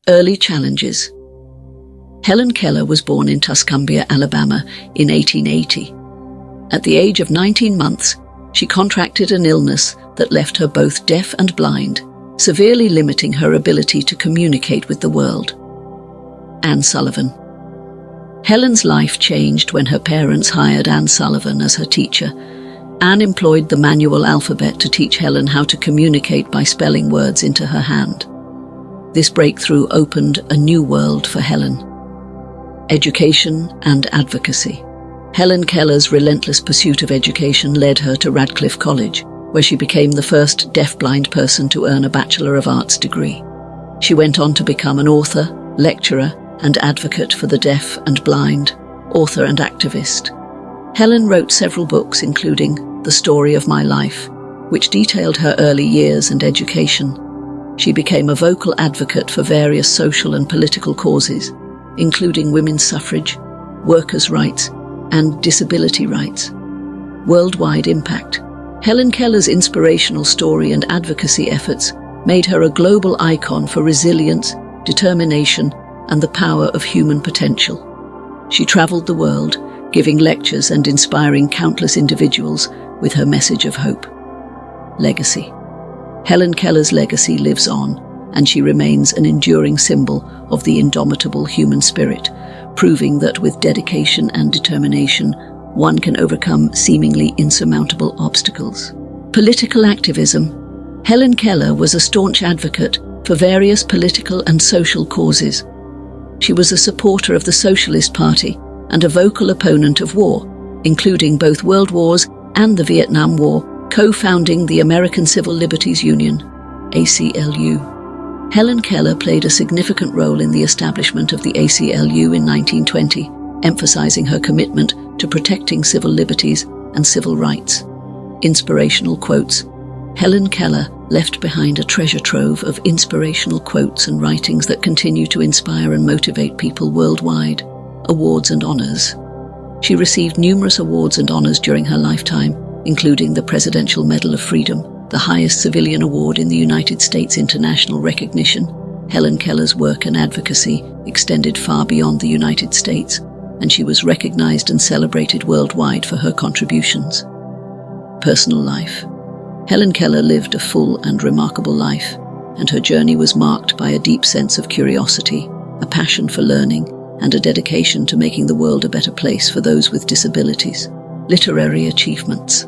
Early challenges. Helen Keller was born in Tuscumbia, Alabama in 1880. At the age of 19 months, she contracted an illness that left her both deaf and blind, severely limiting her ability to communicate with the world. Anne Sullivan. Helen's life changed when her parents hired Anne Sullivan as her teacher. Anne employed the manual alphabet to teach Helen how to communicate by spelling words into her hand. This breakthrough opened a new world for Helen. Education and advocacy. Helen Keller's relentless pursuit of education led her to Radcliffe College, where she became the first deaf-blind person to earn a Bachelor of Arts degree. She went on to become an author, lecturer, and advocate for the deaf and blind, author and activist. Helen wrote several books, including The Story of My Life, which detailed her early years and education. She became a vocal advocate for various social and political causes, including women's suffrage, workers' rights, and disability rights. Worldwide impact. Helen Keller's inspirational story and advocacy efforts made her a global icon for resilience, determination, and the power of human potential. She traveled the world, giving lectures and inspiring countless individuals with her message of hope. Legacy. Helen Keller's legacy lives on, and she remains an enduring symbol of the indomitable human spirit, proving that with dedication and determination, one can overcome seemingly insurmountable obstacles. Political activism. Helen Keller was a staunch advocate for various political and social causes. She was a supporter of the Socialist Party and a vocal opponent of war, including both World Wars and the Vietnam War, co-founding the American Civil Liberties Union, ACLU. Helen Keller played a significant role in the establishment of the ACLU in 1920, emphasizing her commitment to protecting civil liberties and civil rights. Inspirational quotes. Helen Keller left behind a treasure trove of inspirational quotes and writings that continue to inspire and motivate people worldwide. Awards and honors. She received numerous awards and honors during her lifetime, including the Presidential Medal of Freedom, the highest civilian award in the United States. International recognition. Helen Keller's work and advocacy extended far beyond the United States, and she was recognized and celebrated worldwide for her contributions. Personal life. Helen Keller lived a full and remarkable life, and her journey was marked by a deep sense of curiosity, a passion for learning, and a dedication to making the world a better place for those with disabilities. Literary achievements.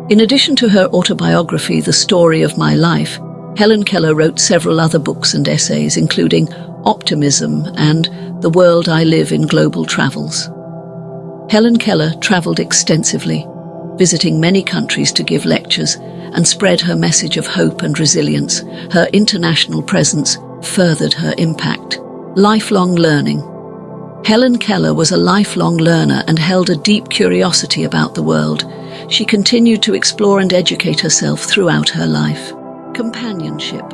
In addition to her autobiography, The Story of My Life, Helen Keller wrote several other books and essays, including Optimism and The World I Live in Global Travels. Helen Keller traveled extensively, visiting many countries to give lectures and spread her message of hope and resilience. Her international presence furthered her impact. Lifelong learning. Helen Keller was a lifelong learner and held a deep curiosity about the world. She continued to explore and educate herself throughout her life. Companionship.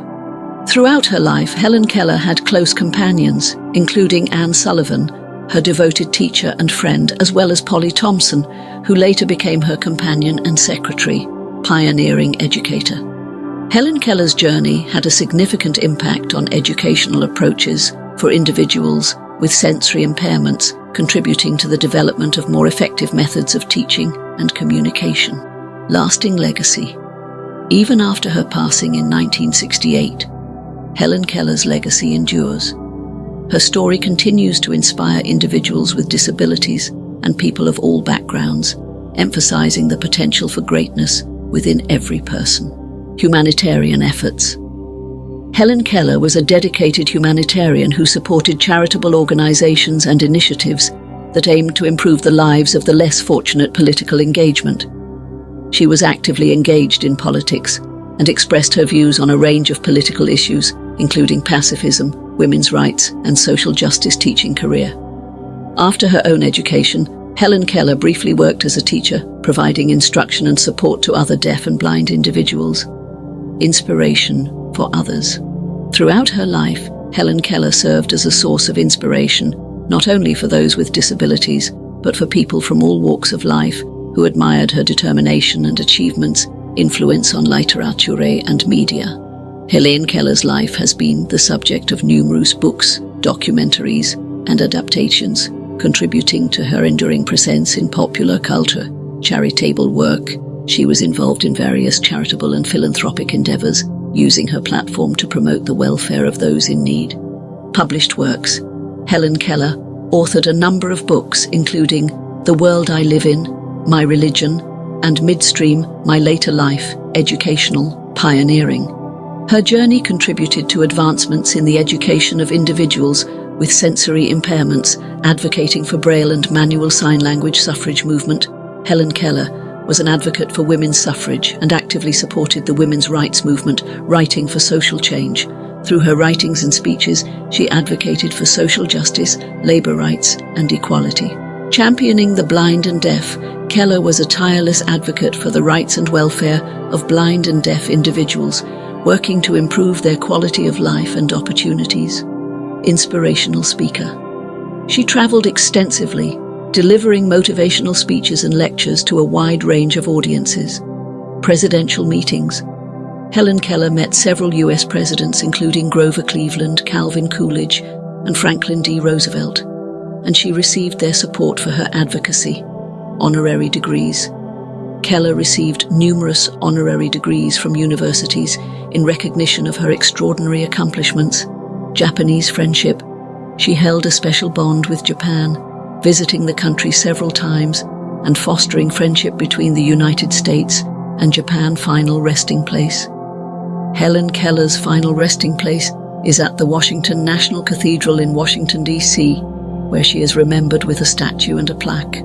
Throughout her life, Helen Keller had close companions, including Anne Sullivan, her devoted teacher and friend, as well as Polly Thompson, who later became her companion and secretary, pioneering educator. Helen Keller's journey had a significant impact on educational approaches for individuals with sensory impairments, contributing to the development of more effective methods of teaching and communication. Lasting legacy. Even after her passing in 1968, Helen Keller's legacy endures. Her story continues to inspire individuals with disabilities and people of all backgrounds, emphasizing the potential for greatness within every person. Humanitarian efforts. Helen Keller was a dedicated humanitarian who supported charitable organizations and initiatives that aimed to improve the lives of the less fortunate. Political engagement. She was actively engaged in politics and expressed her views on a range of political issues, including pacifism, women's rights, and social justice. Teaching career. After her own education, Helen Keller briefly worked as a teacher, providing instruction and support to other deaf and blind individuals. Inspiration for others. Throughout her life, Helen Keller served as a source of inspiration, not only for those with disabilities, but for people from all walks of life who admired her determination and achievements, influence on literature and media. Helen Keller's life has been the subject of numerous books, documentaries, and adaptations, contributing to her enduring presence in popular culture. Charitable work. She was involved in various charitable and philanthropic endeavors, using her platform to promote the welfare of those in need. Published works. Helen Keller authored a number of books, including The World I Live In, My Religion, and Midstream, My Later Life, Educational, Pioneering. Her journey contributed to advancements in the education of individuals with sensory impairments, advocating for Braille and manual sign language suffrage movement. Helen Keller was an advocate for women's suffrage and actively supported the women's rights movement, writing for social change. Through her writings and speeches, she advocated for social justice, labor rights, and equality. Championing the blind and deaf, Keller was a tireless advocate for the rights and welfare of blind and deaf individuals, working to improve their quality of life and opportunities. Inspirational speaker. She traveled extensively, delivering motivational speeches and lectures to a wide range of audiences. Presidential meetings. Helen Keller met several U.S. presidents, including Grover Cleveland, Calvin Coolidge, and Franklin D. Roosevelt, and she received their support for her advocacy. Honorary degrees. Keller received numerous honorary degrees from universities in recognition of her extraordinary accomplishments. Japanese friendship. She held a special bond with Japan, visiting the country several times and fostering friendship between the United States and Japan. Final resting place. Helen Keller's final resting place is at the Washington National Cathedral in Washington, D.C., where she is remembered with a statue and a plaque.